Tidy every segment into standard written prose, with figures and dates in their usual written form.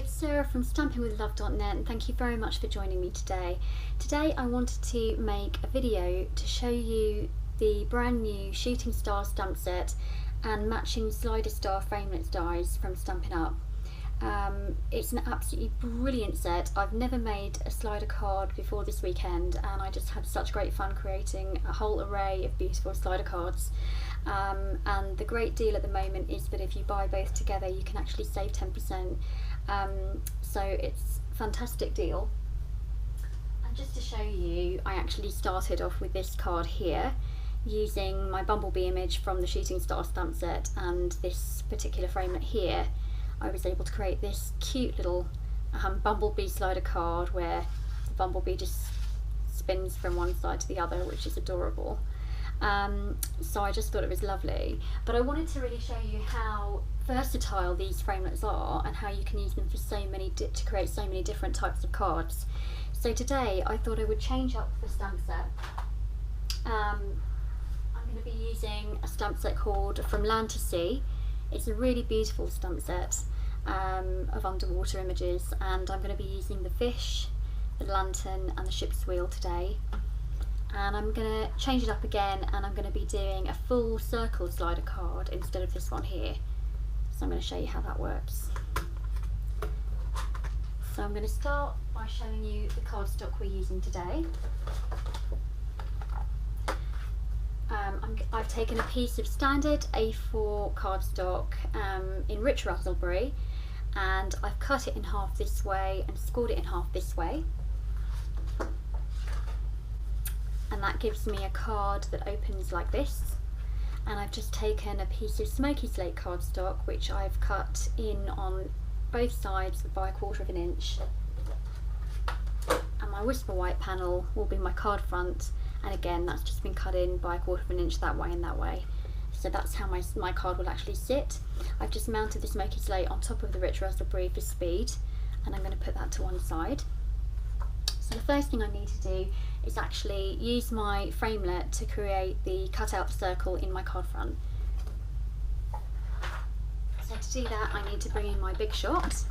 it's Sarah from stampinwithlove.net and thank you very much for joining me today. Today I wanted to make a video to show you the brand new Shooting Star stamp set and matching Slider Star Framelits dies from Stampin' Up. It's an absolutely brilliant set. I've never made a slider card before this weekend and I just had such great fun creating a whole array of beautiful slider cards. And the great deal at the moment is that if you buy both together you can actually save 10%. So it's a fantastic deal. And just to show you, I actually started off with this card here using my bumblebee image from the Shooting Star stamp set and this particular framelit here. I was able to create this cute little bumblebee slider card where the bumblebee just spins from one side to the other, which is adorable. So I just thought it was lovely, but I wanted to really show you how versatile these framelits are and how you can use them for to create so many different types of cards. So today I thought I would change up the stamp set. I'm going to be using a stamp set called From Land to Sea. It's a really beautiful stamp set of underwater images, and I'm going to be using the fish, the lantern and the ship's wheel today. And I'm going to change it up again and I'm going to be doing a full circle slider card instead of this one here. So I'm going to show you how that works. So I'm going to start by showing you the cardstock we're using today. I've taken a piece of standard A4 cardstock in rich raspberry and I've cut it in half this way and scored it in half this way. And that gives me a card that opens like this. And I've just taken a piece of smoky slate cardstock which I've cut in on both sides by 1/4 inch. And my whisper white panel will be my card front, and again that's just been cut in by 1/4 inch that way and that way. So that's how my card will actually sit. I've just mounted the smoky slate on top of the rich raspberry for speed, and I'm going to put that to one side. So the first thing I need to do is actually use my framelit to create the cutout circle in my card front. So to do that I need to bring in my big shot.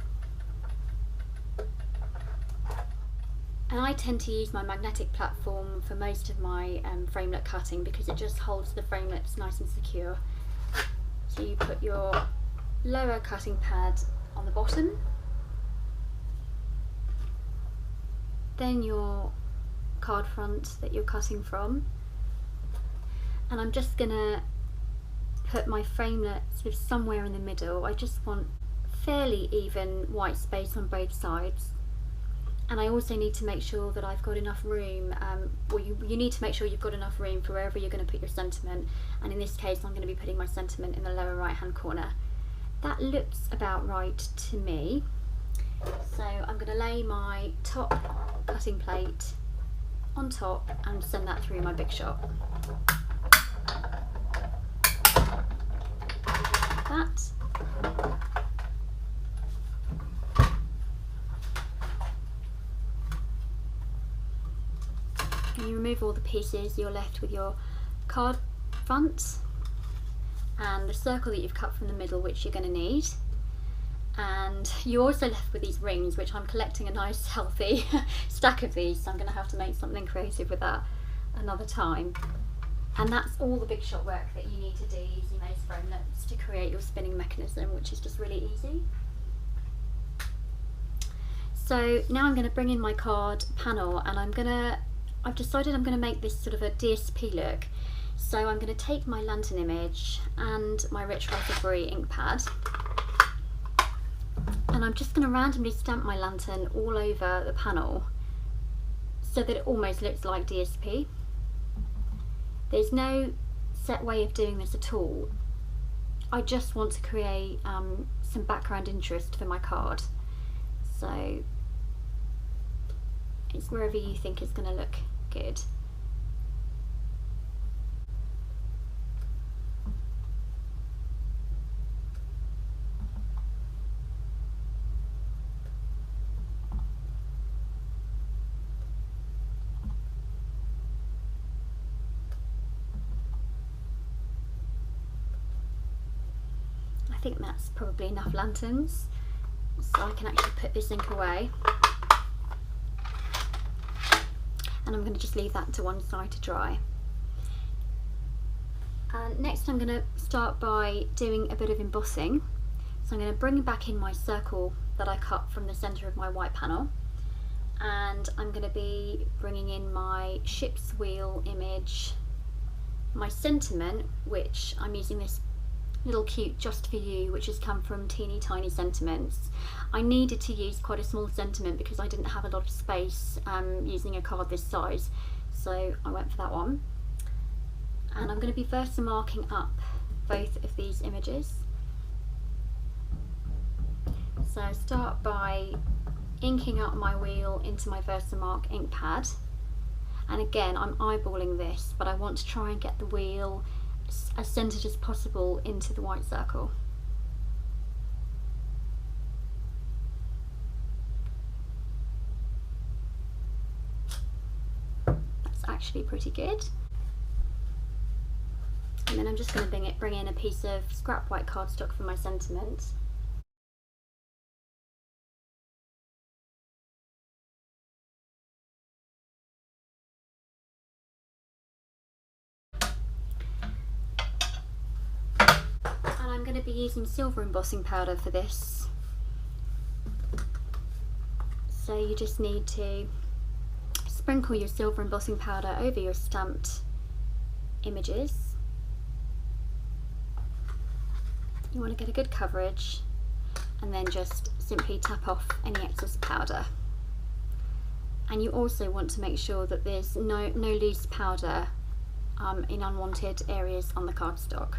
And I tend to use my magnetic platform for most of my framelit cutting because it just holds the framelits nice and secure. So you put your lower cutting pad on the bottom, then your card front that you're cutting from, and I'm just gonna put my framelit sort of somewhere in the middle. I just want fairly even white space on both sides, and I also need to make sure that I've got enough room, you need to make sure you've got enough room for wherever you're going to put your sentiment, and in this case I'm going to be putting my sentiment in the lower right hand corner. That looks about right to me. So I'm going to lay my top cutting plate on top and send that through my big shot. Like that. And you remove all the pieces, you're left with your card front and the circle that you've cut from the middle, which you're going to need. And you're also left with these rings, which I'm collecting a nice healthy stack of these, so I'm going to have to make something creative with that another time. And that's all the big shot work that you need to do using those framelits to create your spinning mechanism, which is just really easy. So now I'm going to bring in my card panel, and I've decided I'm going to make this sort of a DSP look. So I'm going to take my lantern image and my rich raspberry ink pad, and I'm just going to randomly stamp my lantern all over the panel so that it almost looks like DSP. There's no set way of doing this at all. I just want to create some background interest for my card. So it's wherever you think it's going to look good. I think that's probably enough lanterns. so I can actually put this ink away. And I'm going to just leave that to one side to dry. And next I'm going to start by doing a bit of embossing. So I'm going to bring back in my circle that I cut from the centre of my white panel, and I'm going to be bringing in my ship's wheel image, my sentiment, which I'm using this little cute Just For You, which has come from Teeny Tiny Sentiments. I needed to use quite a small sentiment because I didn't have a lot of space using a card this size, so I went for that one. And I'm going to be Versamarking up both of these images. So I start by inking up my wheel into my Versamark ink pad, and again I'm eyeballing this, but I want to try and get the wheel as centered as possible into the white circle. That's actually pretty good. And then I'm just going to bring in a piece of scrap white cardstock for my sentiment. I'm going to be using silver embossing powder for this, so you just need to sprinkle your silver embossing powder over your stamped images. You want to get a good coverage, and then just simply tap off any excess powder. And you also want to make sure that there's no loose powder in unwanted areas on the cardstock.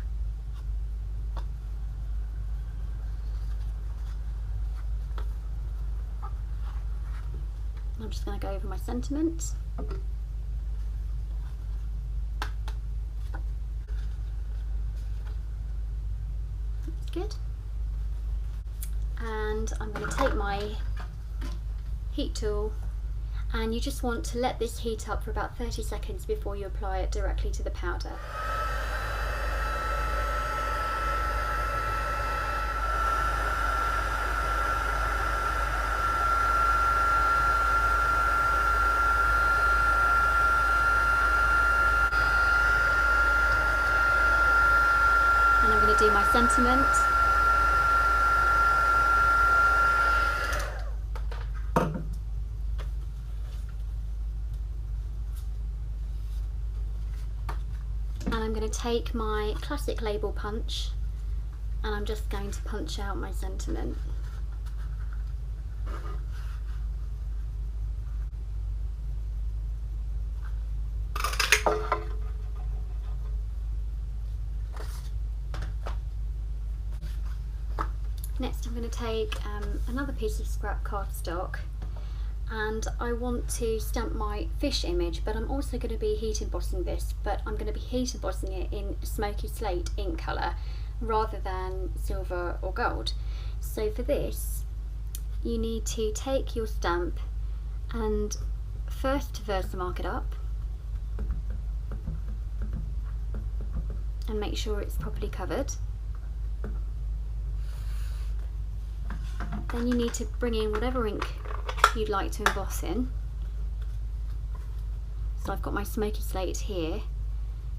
I'm just going to go over my sentiment. That's good. And I'm going to take my heat tool, and you just want to let this heat up for about 30 seconds before you apply it directly to the powder. Do my sentiment. And I'm going to take my classic label punch, and I'm just going to punch out my sentiment. Next I'm going to take another piece of scrap cardstock, and I want to stamp my fish image, but I'm also going to be heat embossing this, but I'm going to be heat embossing it in smoky slate ink colour rather than silver or gold. So for this you need to take your stamp and first Versamark it up and make sure it's properly covered. Then you need to bring in whatever ink you'd like to emboss in. So I've got my smoky slate here,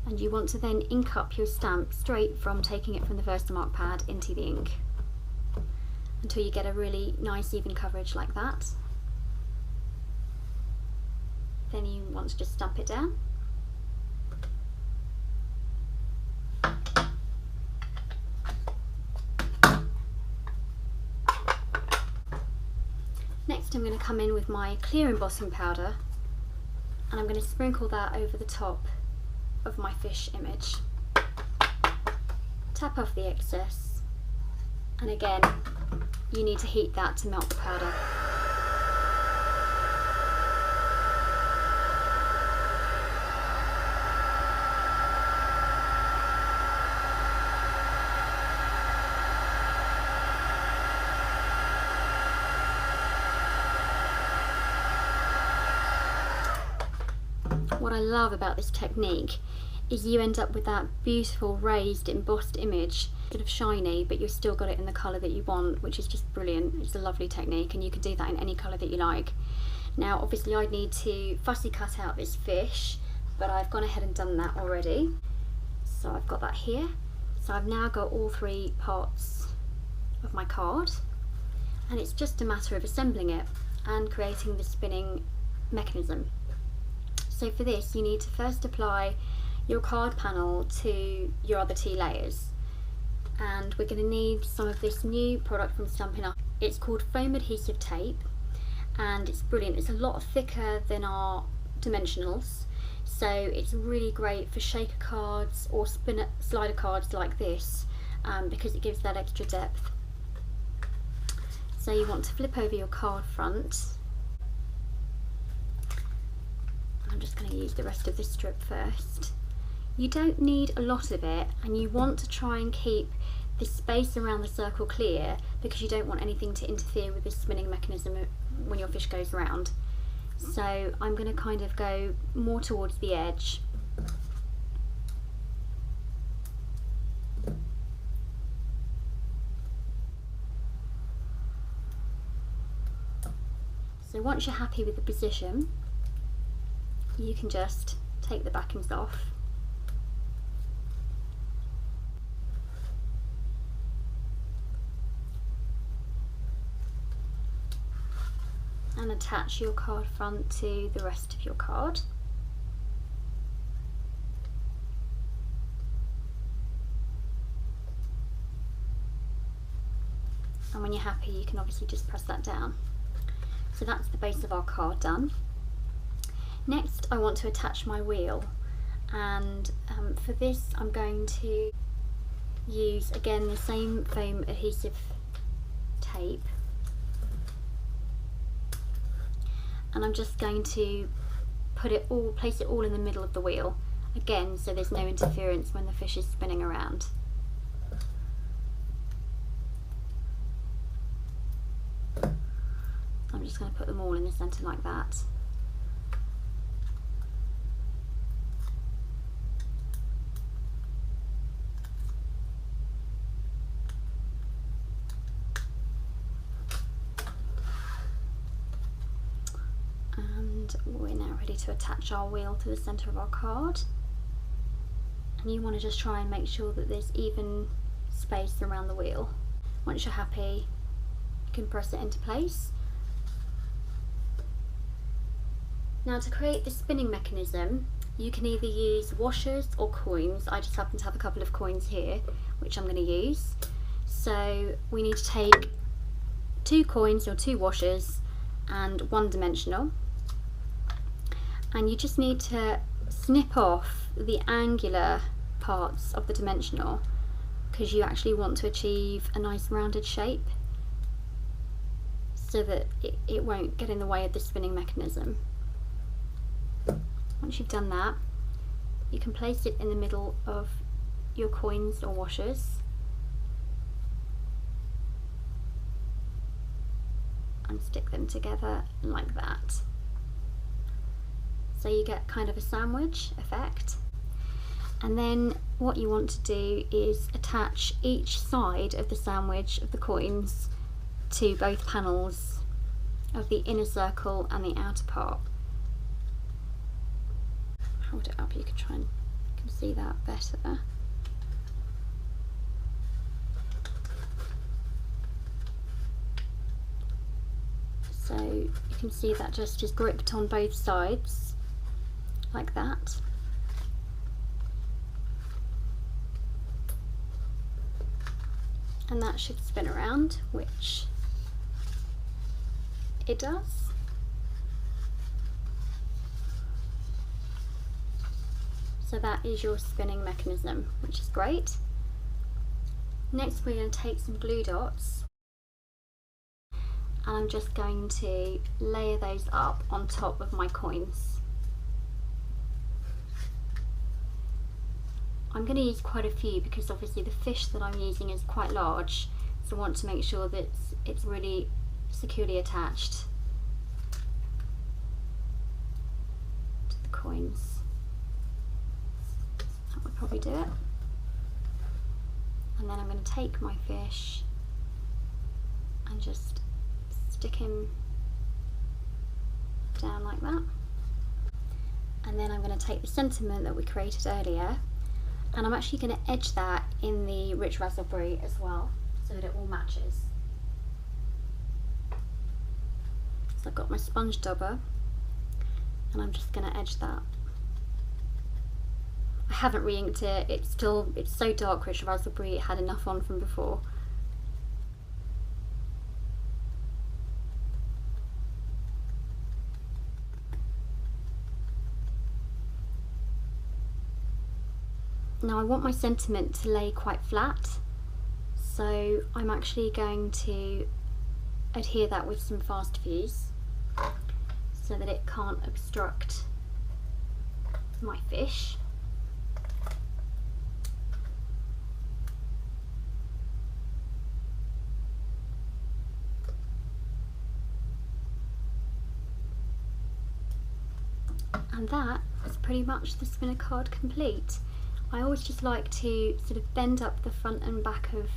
and you want to then ink up your stamp straight from taking it from the Versamark pad into the ink until you get a really nice even coverage like that. Then you want to just stamp it down. Next I'm going to come in with my clear embossing powder, and I'm going to sprinkle that over the top of my fish image. Tap off the excess, and again you need to heat that to melt the powder. What I love about this technique is you end up with that beautiful raised embossed image sort of shiny, but you've still got it in the colour that you want, which is just brilliant. It's a lovely technique, and you can do that in any colour that you like. Now obviously I need to fussy cut out this fish, but I've gone ahead and done that already. So I've got that here. So I've now got all 3 parts of my card, and it's just a matter of assembling it and creating the spinning mechanism. So for this you need to first apply your card panel to your other 2 layers, and we're going to need some of this new product from Stampin'. It's called foam adhesive tape, and it's brilliant. It's a lot thicker than our dimensionals, so it's really great for shaker cards or slider cards like this, because it gives that extra depth. So you want to flip over your card front. I'm just going to use the rest of this strip first. You don't need a lot of it, and you want to try and keep the space around the circle clear, because you don't want anything to interfere with the spinning mechanism when your fish goes around. So I'm going to kind of go more towards the edge. So once you're happy with the position, you can just take the backings off. And attach your card front to the rest of your card. And when you're happy, you can obviously just press that down. So that's the base of our card done. Next I want to attach my wheel, and for this I'm going to use again the same foam adhesive tape, and I'm just going to place it all in the middle of the wheel again, so there's no interference when the fish is spinning around. I'm just going to put them all in the centre like that. And we're now ready to attach our wheel to the centre of our card. And you want to just try and make sure that there's even space around the wheel. Once you're happy, you can press it into place. Now to create the spinning mechanism, you can either use washers or coins. I just happen to have a couple of coins here, which I'm going to use. So we need to take 2 coins or 2 washers and 1 dimensional. And you just need to snip off the angular parts of the dimensional, because you actually want to achieve a nice rounded shape so that it won't get in the way of the spinning mechanism. Once you've done that, you can place it in the middle of your coins or washers and stick them together like that. So you get kind of a sandwich effect. And then what you want to do is attach each side of the sandwich of the coins to both panels of the inner circle and the outer part. Hold it up, you can try and see that better. So you can see that just is gripped on both sides like that. And that should spin around, which it does. So that is your spinning mechanism, which is great. Next we're going to take some glue dots, and I'm just going to layer those up on top of my coins. I'm going to use quite a few because obviously the fish that I'm using is quite large, so I want to make sure that it's really securely attached to the coins. That would probably do it. And then I'm going to take my fish and just stick him down like that. And then I'm going to take the sentiment that we created earlier, and I'm actually going to edge that in the rich raspberry as well, so that it all matches. So I've got my sponge dauber, and I'm just going to edge that. I haven't re-inked it, it's so dark rich raspberry, it had enough on from before. Now I want my sentiment to lay quite flat, so I'm actually going to adhere that with some fast fuse so that it can't obstruct my fish. And that is pretty much the spinner card complete. I always just like to sort of bend up the front and back of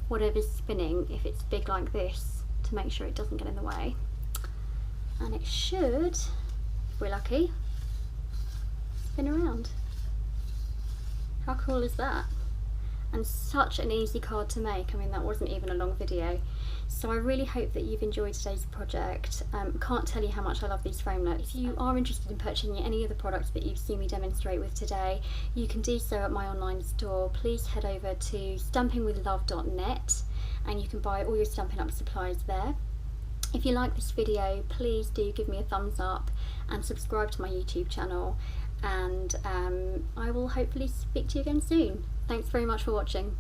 whatever's spinning if it's big like this, to make sure it doesn't get in the way. And it should, if we're lucky, spin around. How cool is that? And such an easy card to make. I mean, that wasn't even a long video. So I really hope that you've enjoyed today's project. Can't tell you how much I love these framelits. If you are interested in purchasing any of the products that you've seen me demonstrate with today, you can do so at my online store. Please head over to stampingwithlove.net and you can buy all your Stampin' Up supplies there. If you like this video, please do give me a thumbs up and subscribe to my YouTube channel, and I will hopefully speak to you again soon. Thanks very much for watching.